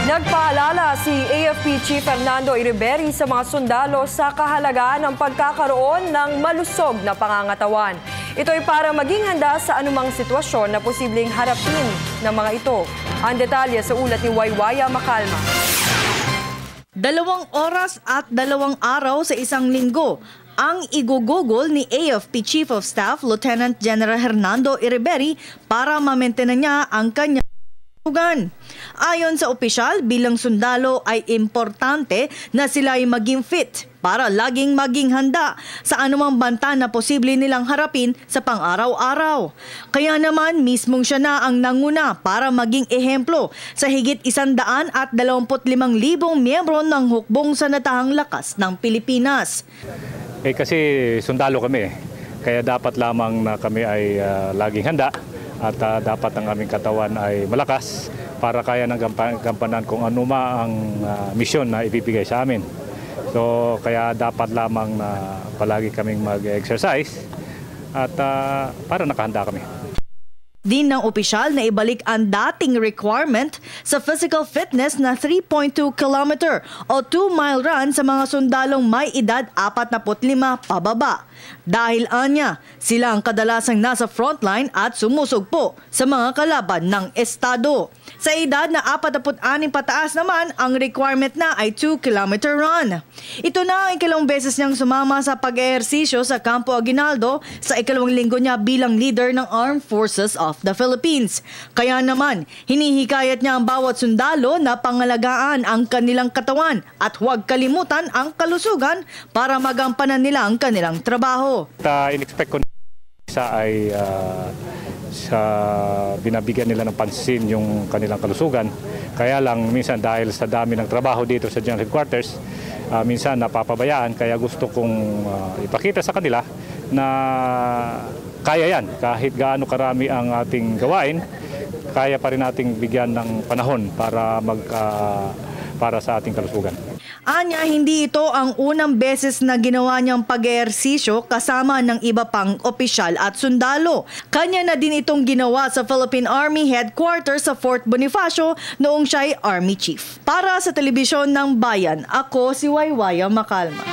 Nagpaalala si AFP Chief Fernando Iriberri sa mga sundalo sa kahalagahan ng pagkakaroon ng malusog na pangangatawan. Ito ay para maging handa sa anumang sitwasyon na posibleng harapin ng mga ito. Ang detalye sa ulat ni Waywaya Macalma. 2 oras at 2 araw sa isang linggo ang igugugol ni AFP Chief of Staff Lieutenant General Fernando Iriberri para ma-maintain niya ang kanyang kalusugan. Ayon sa opisyal, bilang sundalo ay importante na sila ay maging fit para laging maging handa sa anumang banta na posible nilang harapin sa pang-araw-araw. Kaya naman mismong siya na ang nanguna para maging ehemplo sa higit 125,000 miyembro ng hukbong sandatahang lakas ng Pilipinas. Kasi sundalo kami, kaya dapat lamang na kami ay laging handa at dapat ang aming katawan ay malakas para kaya ng gampanan kung ano ang misyon na ibibigay sa amin. So kaya dapat lamang na palagi kaming mag-exercise at para nakahanda kami. Din ng opisyal na ibalik ang dating requirement sa physical fitness na 3.2 km o 2-mile run sa mga sundalong may edad 45 pababa. Dahil anya, sila ang kadalasang nasa frontline at sumusugpo sa mga kalaban ng estado. Sa edad na 46 pataas naman, ang requirement na ay 2-km run. Ito na ang ikalawang beses niyang sumama sa pag-ehersisyo sa Campo Aguinaldo sa ikalawang linggo niya bilang leader ng Armed Forces of the Philippines. Kaya naman, hinihikayat niya ang bawat sundalo na pangalagaan ang kanilang katawan at huwag kalimutan ang kalusugan para magampanan nila ang kanilang trabaho. In-expect ko na isa ay sa binabigyan nila ng pansin yung kanilang kalusugan. Kaya lang minsan dahil sa dami ng trabaho dito sa General Headquarters, minsan napapabayaan. Kaya gusto kong ipakita sa kanila na kaya yan. Kahit gaano karami ang ating gawain, kaya pa rin nating bigyan ng panahon para sa ating kalusugan. Anya, hindi ito ang unang beses na ginawa niyang pag-ehersisyo kasama ng iba pang opisyal at sundalo. Kanya na din itong ginawa sa Philippine Army Headquarters sa Fort Bonifacio noong siya ay Army Chief. Para sa Telebisyon ng Bayan, ako si Waywaya Macalma.